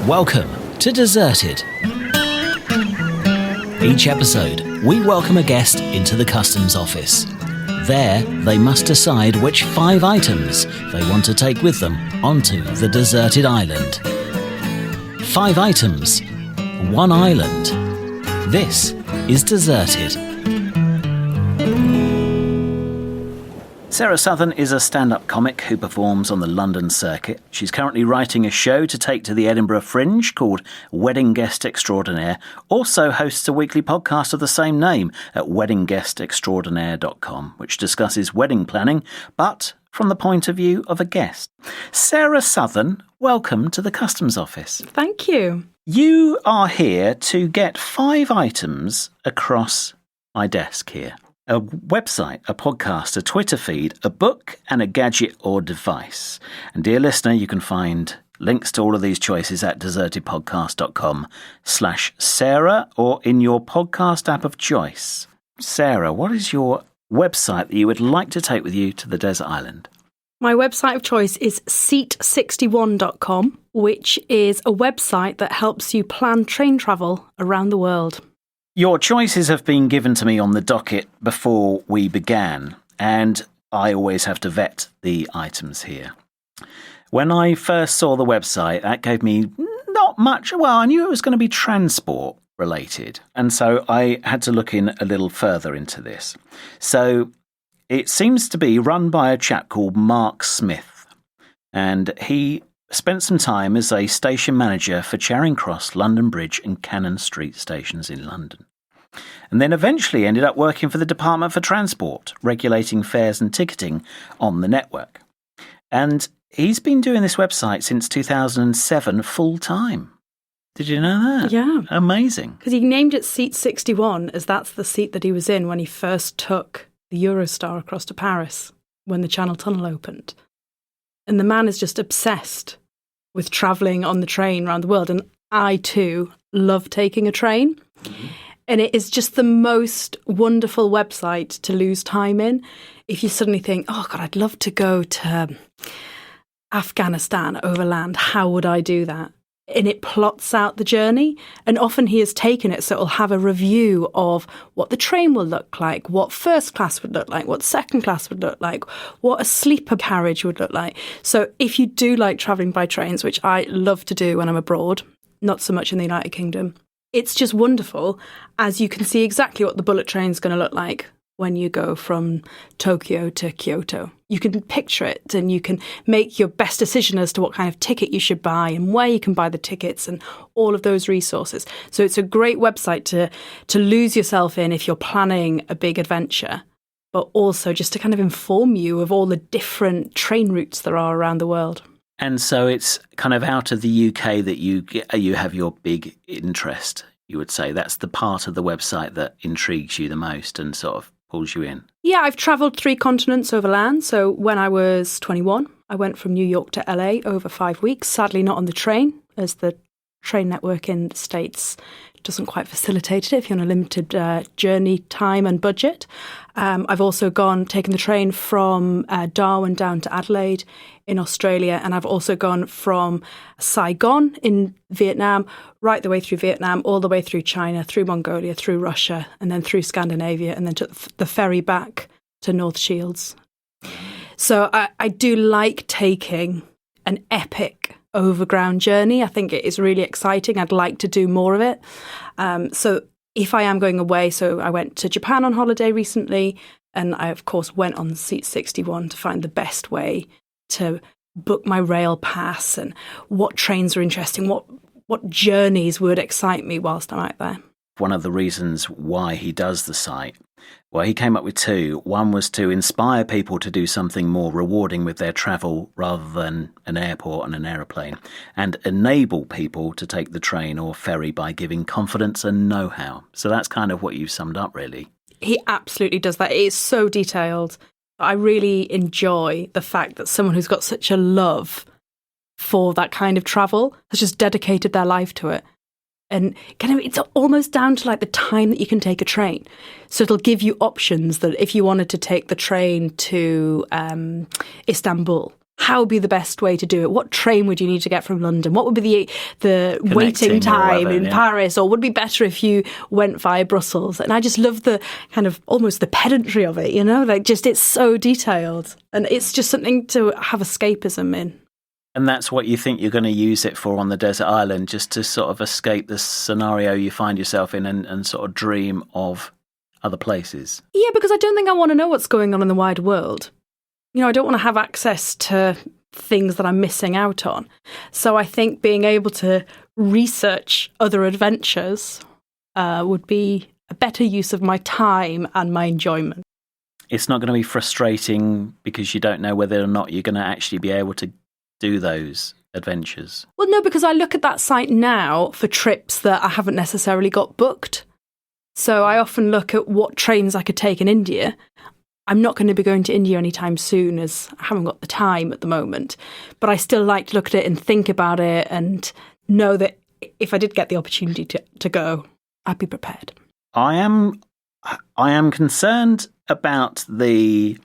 Welcome to Deserted. Each episode, we welcome a guest into the customs office. There, they must decide which 5 items they want to take with them onto the deserted island. 5 items, 1 island. This is Deserted. Sarah Southern is a stand-up comic who performs on the London circuit. She's currently writing a show to take to the Edinburgh Fringe called Wedding Guest Extraordinaire, also hosts a weekly podcast of the same name at weddingguestextraordinaire.com, which discusses wedding planning, but from the point of view of a guest. Sarah Southern, welcome to the Customs Office. Thank you. You are here to get 5 items across my desk here. A website, a podcast, a Twitter feed, a book, and a gadget or device. And dear listener, you can find links to all of these choices at desertedpodcast.com/Sarah or in your podcast app of choice. Sarah, what is your website that you would like to take with you to the desert island? My website of choice is seat61.com, which is a website that helps you plan train travel around the world. Your choices have been given to me on the docket before we began, and I always have to vet the items here. When I first saw the website, that gave me not much. Well, I knew it was going to be transport related, and so I had to look in a little further into this. So it seems to be run by a chap called Mark Smith, and he spent some time as a station manager for Charing Cross, London Bridge and Cannon Street stations in London. And then eventually ended up working for the Department for Transport, regulating fares and ticketing on the network. And he's been doing this website since 2007 full time. Did you know that? Yeah. Amazing. Because he named it Seat 61 as that's the seat that he was in when he first took the Eurostar across to Paris when the Channel Tunnel opened. And the man is just obsessed with travelling on the train around the world. And I, too, love taking a train. Mm-hmm. And it is just the most wonderful website to lose time in. If you suddenly think, oh, God, I'd love to go to Afghanistan overland. How would I do that? And it plots out the journey. And often he has taken it, so it'll have a review of what the train will look like, what first class would look like, what second class would look like, what a sleeper carriage would look like. So if you do like travelling by trains, which I love to do when I'm abroad, not so much in the United Kingdom, it's just wonderful as you can see exactly what the bullet train is going to look like when you go from Tokyo to Kyoto. You can picture it and you can make your best decision as to what kind of ticket you should buy and where you can buy the tickets and all of those resources. So it's a great website to lose yourself in if you're planning a big adventure, but also just to kind of inform you of all the different train routes there are around the world. And so it's kind of out of the UK that you have your big interest, you would say. That's the part of the website that intrigues you the most and sort of pulls you in. Yeah, I've travelled 3 continents over land. So when I was 21, I went from New York to LA over 5 weeks, sadly not on the train, as the train network in the States doesn't quite facilitate it if you're on a limited journey time and budget. I've also taken the train from Darwin down to Adelaide in Australia, and I've also gone from Saigon in Vietnam, right the way through Vietnam, all the way through China, through Mongolia, through Russia, and then through Scandinavia, and then took the ferry back to North Shields. So I do like taking an epic overground journey. I think it is really exciting. I'd like to do more of it. So if I am going away, so I went to Japan on holiday recently, and I, of course, went on Seat 61 to find the best way to book my rail pass and what trains are interesting, what journeys would excite me whilst I'm out there. One of the reasons why he does the site, well, he came up with 2. One was to inspire people to do something more rewarding with their travel rather than an airport and an aeroplane, and enable people to take the train or ferry by giving confidence and know-how. So that's kind of what you summed up, really. He absolutely does that. It is so detailed. I really enjoy the fact that someone who's got such a love for that kind of travel has just dedicated their life to it. And kind of, it's almost down to like the time that you can take a train. So it'll give you options that if you wanted to take the train to Istanbul, how would be the best way to do it? What train would you need to get from London? What would be the waiting time in Paris? Or would it be better if you went via Brussels? And I just love the kind of almost the pedantry of it, like just it's so detailed. And it's just something to have escapism in. And that's what you think you're going to use it for on the desert island, just to sort of escape the scenario you find yourself in and sort of dream of other places? Yeah, because I don't think I want to know what's going on in the wide world. I don't want to have access to things that I'm missing out on. So I think being able to research other adventures would be a better use of my time and my enjoyment. It's not going to be frustrating because you don't know whether or not you're going to actually be able to do those adventures. Well, no, because I look at that site now for trips that I haven't necessarily got booked. So I often look at what trains I could take in India. I'm not going to be going to India anytime soon as I haven't got the time at the moment. But I still like to look at it and think about it and know that if I did get the opportunity to go, I'd be prepared. I am concerned about the,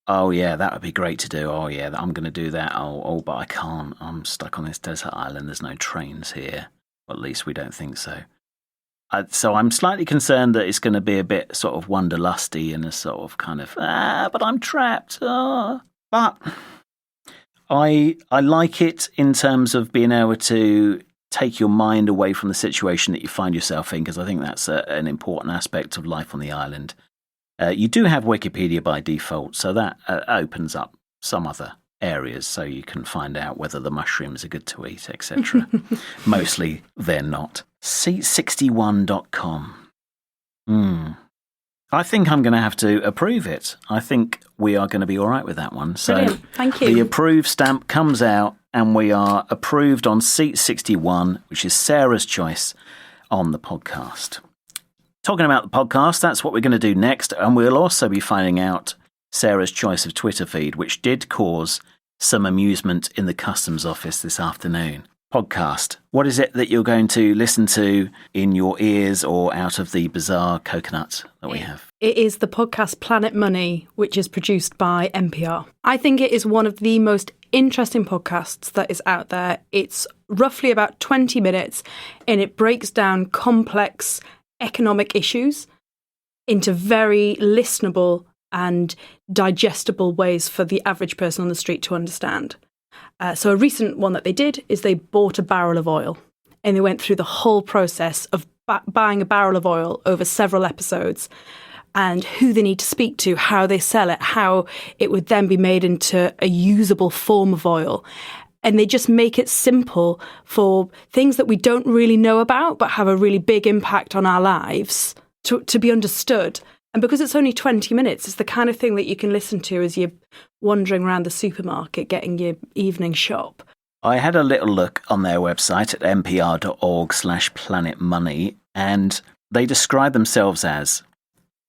oh yeah, that would be great to do. Oh yeah, I'm going to do that. Oh, but I can't. I'm stuck on this desert island. There's no trains here. Well, at least we don't think so. So I'm slightly concerned that it's going to be a bit sort of wanderlusty and a sort of kind of, but I'm trapped. But I like it in terms of being able to take your mind away from the situation that you find yourself in, because I think that's an important aspect of life on the island. You do have Wikipedia by default, so that opens up some other areas so you can find out whether the mushrooms are good to eat, etc. Mostly they're not. Seat61.com. I think I'm going to have to approve it. I think we are going to be all right with that one. So brilliant. Thank you. The approve stamp comes out and we are approved on Seat 61, which is Sarah's choice on the podcast. Talking about the podcast, that's what we're going to do next. And we'll also be finding out Sarah's choice of Twitter feed, which did cause some amusement in the customs office this afternoon. Podcast. What is it that you're going to listen to in your ears or out of the bizarre coconut that we have? It is the podcast Planet Money, which is produced by NPR. I think it is one of the most interesting podcasts that is out there. It's roughly about 20 minutes and it breaks down complex economic issues into very listenable and digestible ways for the average person on the street to understand. So a recent one that they did is they bought a barrel of oil and they went through the whole process of buying a barrel of oil over several episodes and who they need to speak to, how they sell it, how it would then be made into a usable form of oil. And they just make it simple for things that we don't really know about but have a really big impact on our lives to be understood. And because it's only 20 minutes, it's the kind of thing that you can listen to as you're wandering around the supermarket getting your evening shop. I had a little look on their website at npr.org/planetmoney, and they describe themselves as,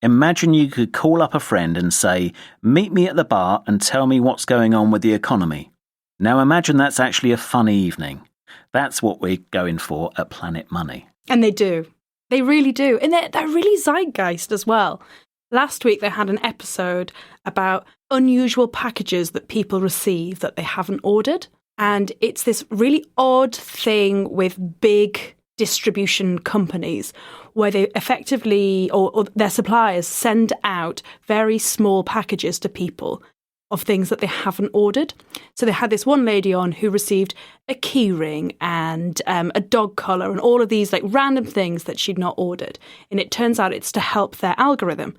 imagine you could call up a friend and say, meet me at the bar and tell me what's going on with the economy. Now imagine that's actually a fun evening. That's what we're going for at Planet Money. And they do. They really do. And they're really zeitgeist as well. Last week they had an episode about unusual packages that people receive that they haven't ordered. And it's this really odd thing with big distribution companies where they effectively, or their suppliers send out very small packages to people of things that they haven't ordered. So they had this one lady on who received a key ring and a dog collar and all of these like random things that she'd not ordered. And it turns out it's to help their algorithm.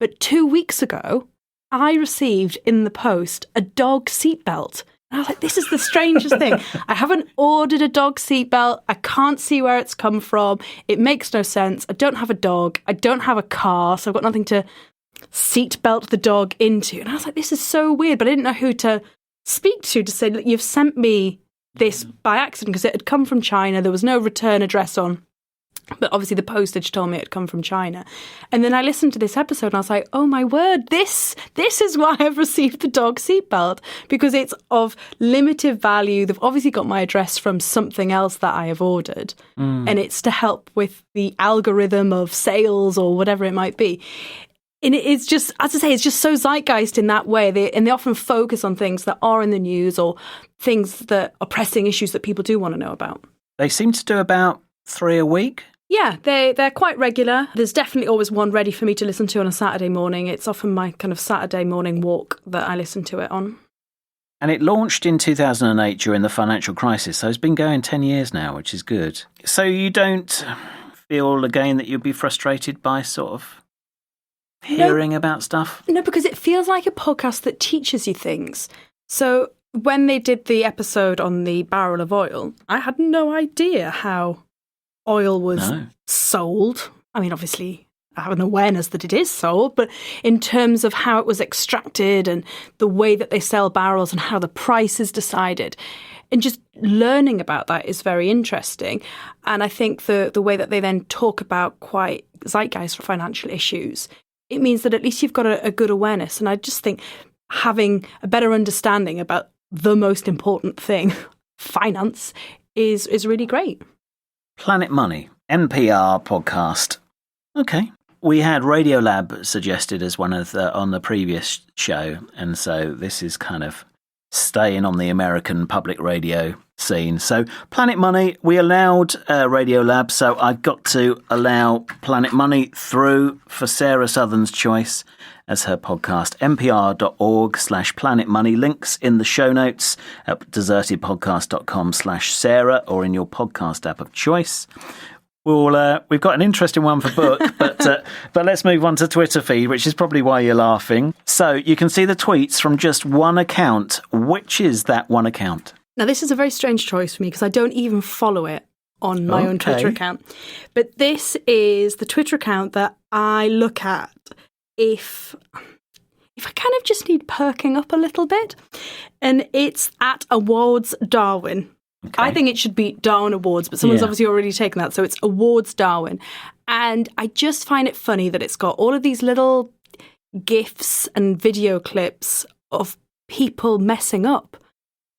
But 2 weeks ago, I received in the post a dog seatbelt. And I was like, this is the strangest thing. I haven't ordered a dog seatbelt. I can't see where it's come from. It makes no sense. I don't have a dog. I don't have a car. So I've got nothing to seatbelt the dog into. And I was like, this is so weird, but I didn't know who to speak to say, look, you've sent me this by accident because it had come from China. There was no return address on, but obviously the postage told me it had come from China. And then I listened to this episode and I was like, oh my word, this is why I've received the dog seatbelt, because it's of limited value. They've obviously got my address from something else that I have ordered. And it's to help with the algorithm of sales or whatever it might be. And it's just, as I say, it's just so zeitgeist in that way. They often focus on things that are in the news or things that are pressing issues that people do want to know about. They seem to do about 3 a week. Yeah, they're quite regular. There's definitely always one ready for me to listen to on a Saturday morning. It's often my kind of Saturday morning walk that I listen to it on. And it launched in 2008 during the financial crisis, so it's been going 10 years now, which is good. So you don't feel, again, that you'd be frustrated by sort of hearing about stuff? No, because it feels like a podcast that teaches you things. So when they did the episode on the barrel of oil, I had no idea how oil was sold. I mean, obviously, I have an awareness that it is sold, but in terms of how it was extracted and the way that they sell barrels and how the price is decided, and just learning about that is very interesting. And I think the way that they then talk about quite zeitgeist financial issues, it means that at least you've got a good awareness. And I just think having a better understanding about the most important thing, finance, is really great. Planet Money, NPR podcast. Okay. We had Radiolab suggested as one of on the previous show, and so this is kind of staying on the American public radio scene. So Planet Money, we allowed Radiolab, so I've got to allow Planet Money through for Sarah Southern's choice as her podcast. npr.org/Planet Money. Links in the show notes at desertedpodcast.com/Sarah or in your podcast app of choice. We've got an interesting one for book, but let's move on to Twitter feed, which is probably why you're laughing. So you can see the tweets from just one account. Which is that one account? Now, this is a very strange choice for me because I don't even follow it on my own Twitter account. But this is the Twitter account that I look at if I kind of just need perking up a little bit. And it's at Awards Darwin. Okay. I think it should be Darwin Awards, but someone's obviously already taken that. So it's Awards Darwin. And I just find it funny that it's got all of these little GIFs and video clips of people messing up.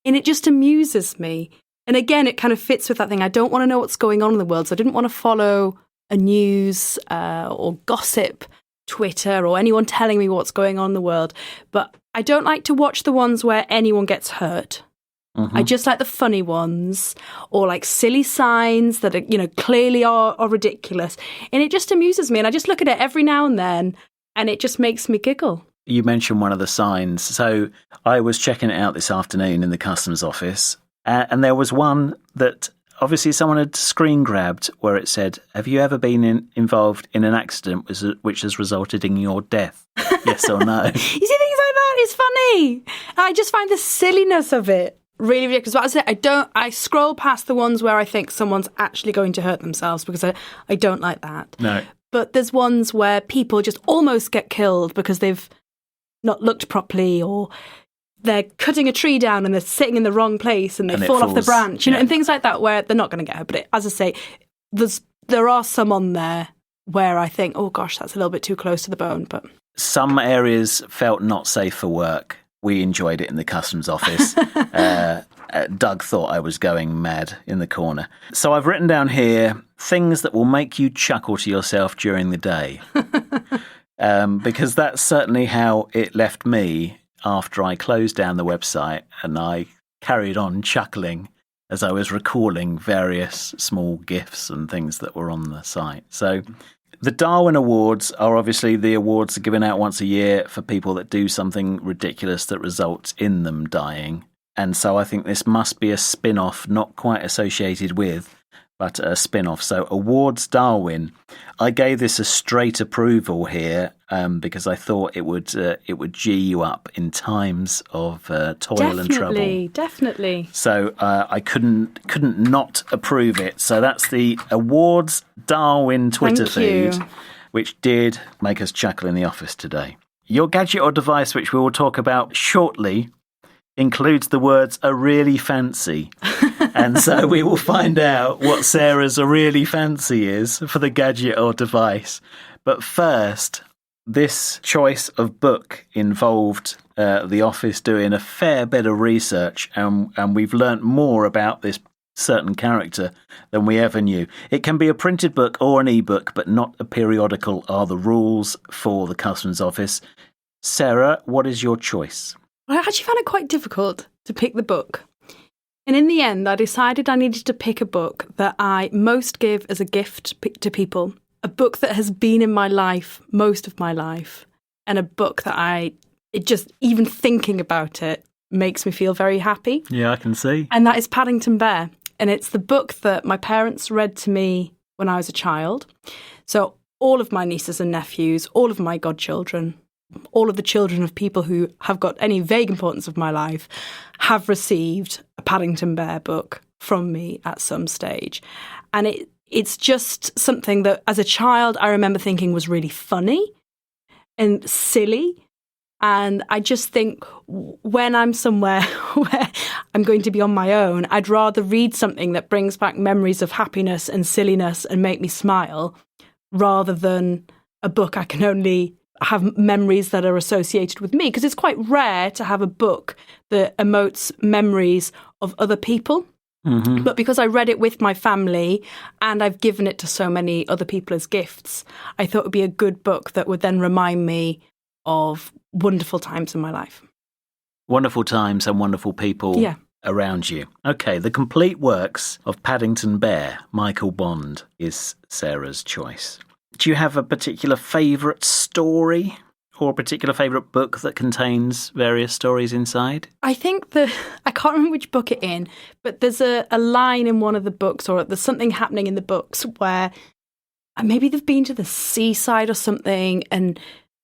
And it just amuses me. And again, it kind of fits with that thing. I don't want to know what's going on in the world. So I didn't want to follow a news or gossip Twitter or anyone telling me what's going on in the world. But I don't like to watch the ones where anyone gets hurt. Mm-hmm. I just like the funny ones or like silly signs that are, clearly are ridiculous. And it just amuses me. And I just look at it every now and then and it just makes me giggle. You mentioned one of the signs. So I was checking it out this afternoon in the customs office and there was one that obviously someone had screen grabbed where it said, "Have you ever been involved in an accident which has resulted in your death? Yes or no?" You see things like that? It's funny. I just find the silliness of it really ridiculous. But as I say, I scroll past the ones where I think someone's actually going to hurt themselves because I don't like that. No. But there's ones where people just almost get killed because they've not looked properly or they're cutting a tree down and they're sitting in the wrong place and they fall off the branch, and things like that where they're not going to get hurt. But as I say, there are some on there where I think, oh gosh, that's a little bit too close to the bone. But some areas felt not safe for work. We enjoyed it in the customs office. Doug thought I was going mad in the corner. So I've written down here things that will make you chuckle to yourself during the day. Because that's certainly how it left me after I closed down the website and I carried on chuckling as I was recalling various small GIFs and things that were on the site. So the Darwin Awards are obviously the awards given out once a year for people that do something ridiculous that results in them dying. And so I think this must be a spin-off, not quite associated with, but a spin-off. So Awards Darwin. I gave this a straight approval here because I thought it would G you up in times of toil and trouble. Definitely. So I couldn't not approve it. So that's the Awards Darwin Twitter feed, which did make us chuckle in the office today. Your gadget or device, which we will talk about shortly, includes the words "a really fancy." And so we will find out what Sarah's "a really fancy" is for the gadget or device. But first, this choice of book involved the office doing a fair bit of research, and we've learnt more about this certain character than we ever knew. It can be a printed book or an e-book, but not a periodical are the rules for the Customs Office. Sarah, what is your choice? I actually found it quite difficult to pick the book. And in the end, I decided I needed to pick a book that I most give as a gift to people, a book that has been in my life most of my life, and a book that even thinking about it makes me feel very happy. Yeah, I can see. And that is Paddington Bear. And it's the book that my parents read to me when I was a child. So all of my nieces and nephews, all of my godchildren, all of the children of people who have got any vague importance of my life have received a Paddington Bear book from me at some stage. And it's just something that as a child I remember thinking was really funny and silly. And I just think when I'm somewhere where I'm going to be on my own, I'd rather read something that brings back memories of happiness and silliness and make me smile rather than a book I can only have memories that are associated with me, because it's quite rare to have a book that emotes memories of other people. Mm-hmm. But because I read it with my family and I've given it to so many other people as gifts, I thought it would be a good book that would then remind me of wonderful times in my life. Wonderful times and wonderful people around you. Okay, The Complete Works of Paddington Bear, Michael Bond, is Sarah's choice. Do you have a particular favourite story or a particular favourite book that contains various stories inside? I think I can't remember which book it's in, but there's a line in one of the books, or there's something happening in the books where maybe they've been to the seaside or something, and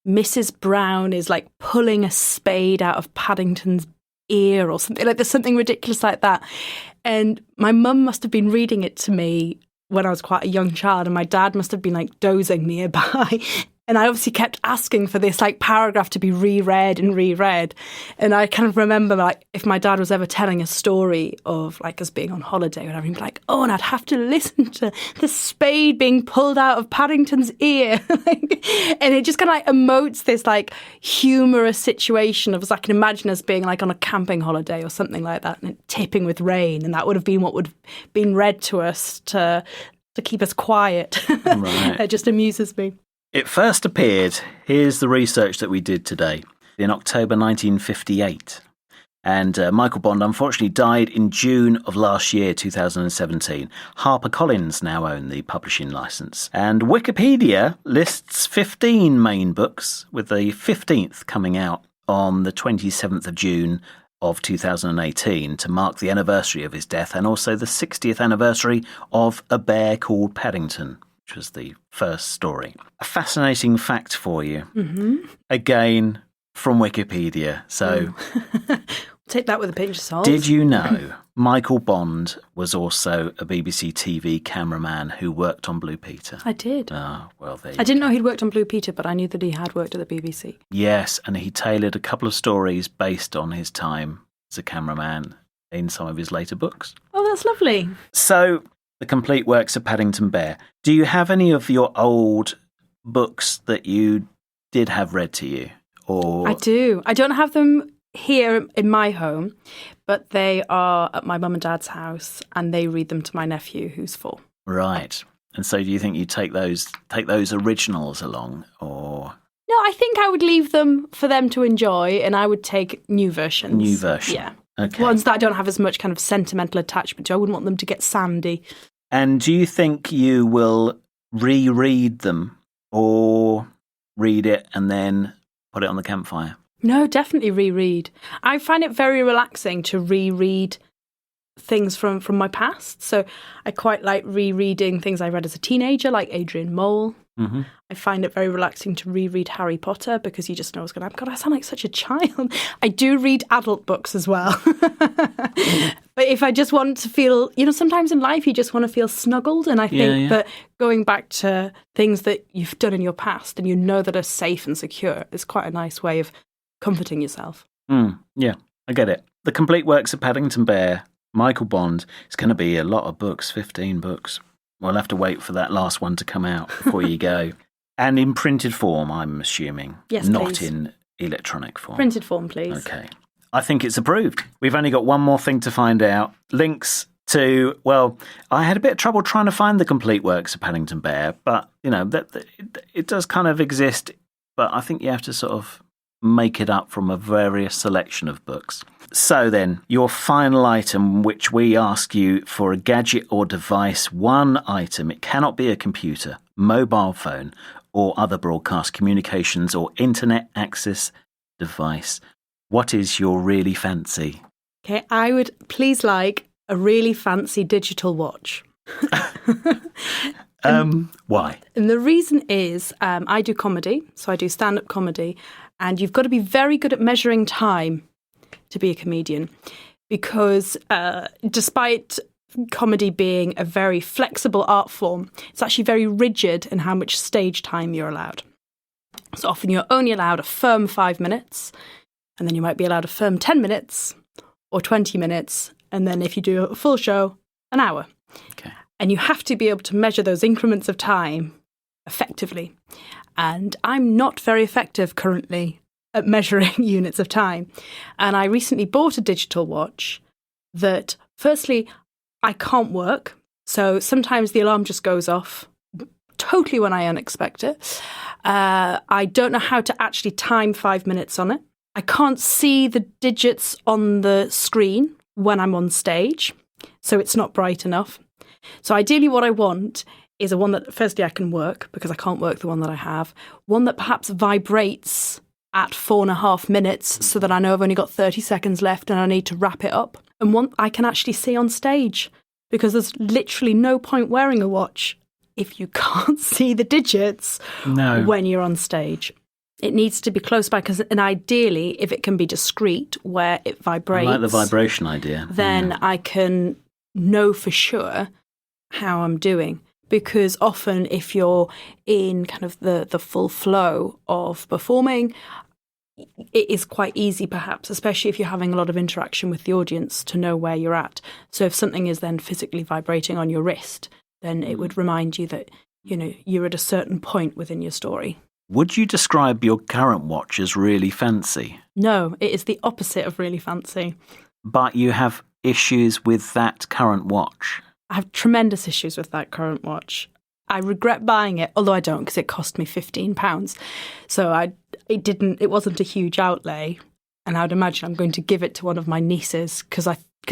Mrs. Brown is like pulling a spade out of Paddington's ear or something. Like there's something ridiculous like that. And my mum must have been reading it to me when I was quite a young child, and my dad must have been like dozing nearby. And I obviously kept asking for this like paragraph to be reread and reread. And I kind of remember like if my dad was ever telling a story of like us being on holiday or whatever, he'd be like, oh, and I'd have to listen to the spade being pulled out of Paddington's ear. And it just kind of like emotes this like humorous situation of, I can imagine us being like on a camping holiday or something like that, and it tipping with rain. And that would have been what would have been read to us to keep us quiet. Right. It just amuses me. It first appeared, here's the research that we did today, in October 1958. And Michael Bond unfortunately died in June of last year, 2017. HarperCollins now own the publishing licence. And Wikipedia lists 15 main books, with the 15th coming out on the 27th of June of 2018 to mark the anniversary of his death, and also the 60th anniversary of A Bear Called Paddington, which was the first story. A fascinating fact for you. Mm-hmm. Again, from Wikipedia. So take that with a pinch of salt. Did you know Michael Bond was also a BBC TV cameraman who worked on Blue Peter? I did. Ah, well, there you I didn't know he'd worked on Blue Peter, but I knew that he had worked at the BBC. Yes, and he tailored a couple of stories based on his time as a cameraman in some of his later books. Oh, that's lovely. So, The Complete Works of Paddington Bear. Do you have any of your old books that you did have read to you? Or I do. I don't have them here in my home, but they are at my mum and dad's house, and they read them to my nephew, who's 4. Right. And so do you think you take those originals along, or? No, I think I would leave them for them to enjoy, and I would take new versions. New version. Yeah. Okay. Ones that I don't have as much kind of sentimental attachment to. I wouldn't want them to get sandy. And do you think you will reread them, or read it and then put it on the campfire? No, definitely reread. I find it very relaxing to reread things from my past. So I quite like rereading things I read as a teenager, like Adrian Mole. Mm-hmm. I find it very relaxing to reread Harry Potter because you just know what's going to happen. God, I sound like such a child. I do read adult books as well. But if I just want to feel, sometimes in life you just want to feel snuggled. And I think that going back to things that you've done in your past and you know that are safe and secure is quite a nice way of comforting yourself. Yeah, I get it. The Complete Works of Paddington Bear, Michael Bond. It's going to be a lot of books, 15 books. We'll have to wait for that last one to come out before you go. And in printed form, I'm assuming. Yes, not please. In electronic form. Printed form, please. Okay. I think it's approved. We've only got one more thing to find out. Links to, well, I had a bit of trouble trying to find the complete works of Paddington Bear, but, it does kind of exist, but I think you have to sort of make it up from a various selection of books. So then, your final item, which we ask you for a gadget or device, one item. It cannot be a computer, mobile phone, or other broadcast communications or internet access device. What is your really fancy? Okay, I would please like a really fancy digital watch. Why? And the reason is I do comedy, so I do stand-up comedy, and you've got to be very good at measuring time to be a comedian, because despite comedy being a very flexible art form, it's actually very rigid in how much stage time you're allowed. So often you're only allowed a firm 5 minutes, and then you might be allowed a firm 10 minutes or 20 minutes, and then if you do a full show, an hour. Okay. And you have to be able to measure those increments of time effectively. And I'm not very effective currently at measuring units of time. And I recently bought a digital watch that, firstly, I can't work. So sometimes the alarm just goes off totally when I unexpect it. I don't know how to actually time 5 minutes on it. I can't see the digits on the screen when I'm on stage, so it's not bright enough. So ideally what I want is a one that, firstly, I can work, because I can't work the one that I have. One that perhaps vibrates at 4.5 minutes, so that I know I've only got 30 seconds left and I need to wrap it up. And one I can actually see on stage, because there's literally no point wearing a watch if you can't see the digits when you're on stage. It needs to be close by, and ideally, if it can be discreet, where it vibrates. I like the vibration idea. Then I can know for sure how I'm doing. Because often if you're in kind of the full flow of performing, it is quite easy perhaps, especially if you're having a lot of interaction with the audience, to know where you're at. So if something is then physically vibrating on your wrist, then it would remind you that, you're at a certain point within your story. Would you describe your current watch as really fancy? No, it is the opposite of really fancy. But you have issues with that current watch? I have tremendous issues with that current watch. I regret buying it, although I don't, because it cost me £15. So it wasn't a huge outlay. And I would imagine I'm going to give it to one of my nieces, because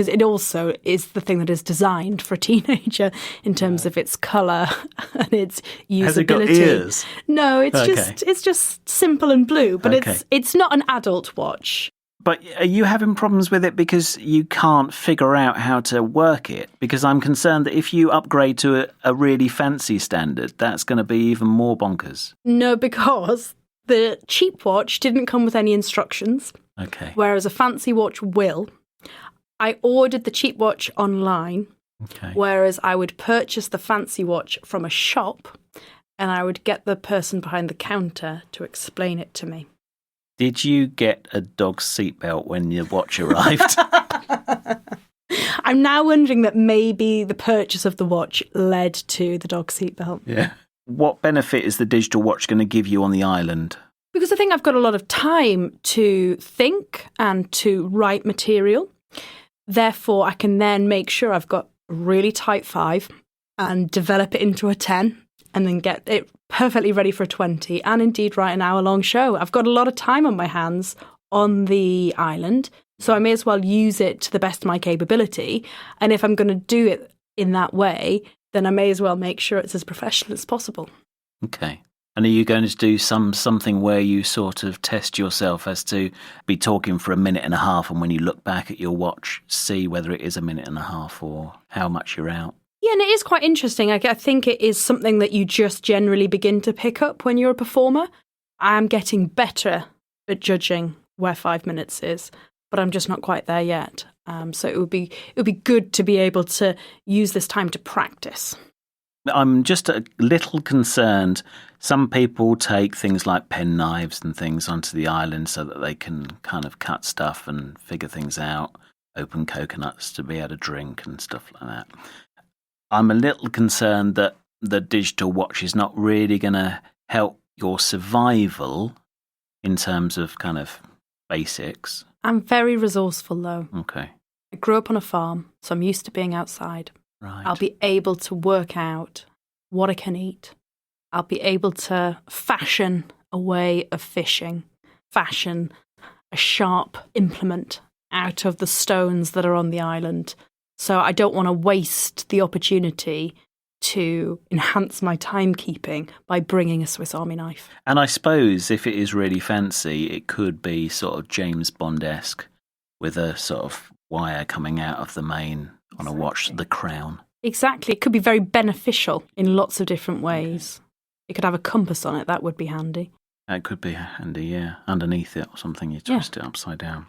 it also is the thing that is designed for a teenager in terms of its colour and its usability. Has it got ears? No, it's just simple and blue, but Okay. it's not an adult watch. But are you having problems with it because you can't figure out how to work it? Because I'm concerned that if you upgrade to a really fancy standard, that's going to be even more bonkers. No, because the cheap watch didn't come with any instructions. Okay. Whereas a fancy watch will. I ordered the cheap watch online, Okay. whereas I would purchase the fancy watch from a shop, and I would get the person behind the counter to explain it to me. Did you get a dog's seatbelt when your watch arrived? I'm now wondering that maybe the purchase of the watch led to the dog seatbelt. Yeah. What benefit is the digital watch going to give you on the island? Because I think I've got a lot of time to think and to write material. Therefore, I can then make sure I've got a really tight 5 and develop it into a 10 and then get it perfectly ready for a 20 and indeed write an hour-long show. I've got a lot of time on my hands on the island, so I may as well use it to the best of my capability. And if I'm going to do it in that way, then I may as well make sure it's as professional as possible. Okay. And are you going to do something where you sort of test yourself as to be talking for a minute and a half, and when you look back at your watch, see whether it is a minute and a half or how much you're out? Yeah, and it is quite interesting. I think it is something that you just generally begin to pick up when you're a performer. I'm getting better at judging where 5 minutes is, but I'm just not quite there yet. So it would be good to be able to use this time to practice. I'm just a little concerned. Some people take things like penknives and things onto the island so that they can kind of cut stuff and figure things out, open coconuts to be able to drink and stuff like that. I'm a little concerned that the digital watch is not really going to help your survival in terms of kind of basics. I'm very resourceful, though. Okay. I grew up on a farm, so I'm used to being outside. Right. I'll be able to work out what I can eat. I'll be able to fashion a way of fishing, fashion a sharp implement out of the stones that are on the island. So I don't want to waste the opportunity to enhance my timekeeping by bringing a Swiss Army knife. And I suppose if it is really fancy, it could be sort of James Bond-esque with a sort of wire coming out of the mane on a watch, the crown. Exactly. It could be very beneficial in lots of different ways. It could have a compass on it. That would be handy. That could be handy, yeah. Underneath it or something, you twist it upside down.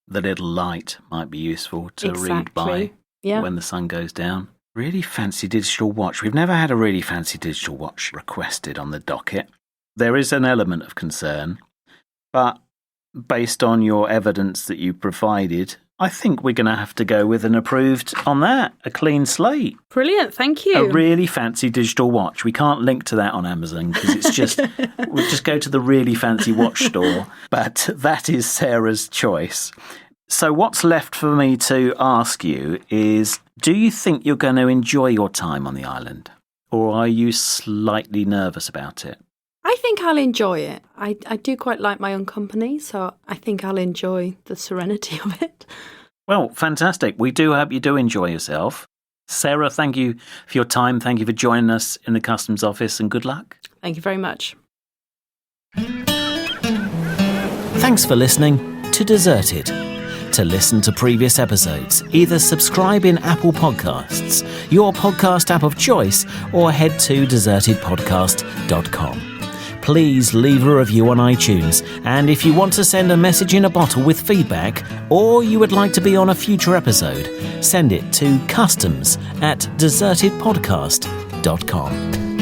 The little light might be useful to read by when the sun goes down. Really fancy digital watch. We've never had a really fancy digital watch requested on the docket. There is an element of concern, but based on your evidence that you provided, I think we're going to have to go with an approved on that, a clean slate. Brilliant, thank you. A really fancy digital watch. We can't link to that on Amazon because it's just, we'll just go to the really fancy watch store. But that is Sarah's choice. So what's left for me to ask you is, do you think you're going to enjoy your time on the island? Or are you slightly nervous about it? I think I'll enjoy it. I do quite like my own company, so I think I'll enjoy the serenity of it. Well, fantastic. We do hope you do enjoy yourself. Sarah, thank you for your time. Thank you for joining us in the customs office, and good luck. Thank you very much. Thanks for listening to Deserted. To listen to previous episodes, either subscribe in Apple Podcasts, your podcast app of choice, or head to desertedpodcast.com. Please leave a review on iTunes, and if you want to send a message in a bottle with feedback, or you would like to be on a future episode, send it to customs@desertedpodcast.com.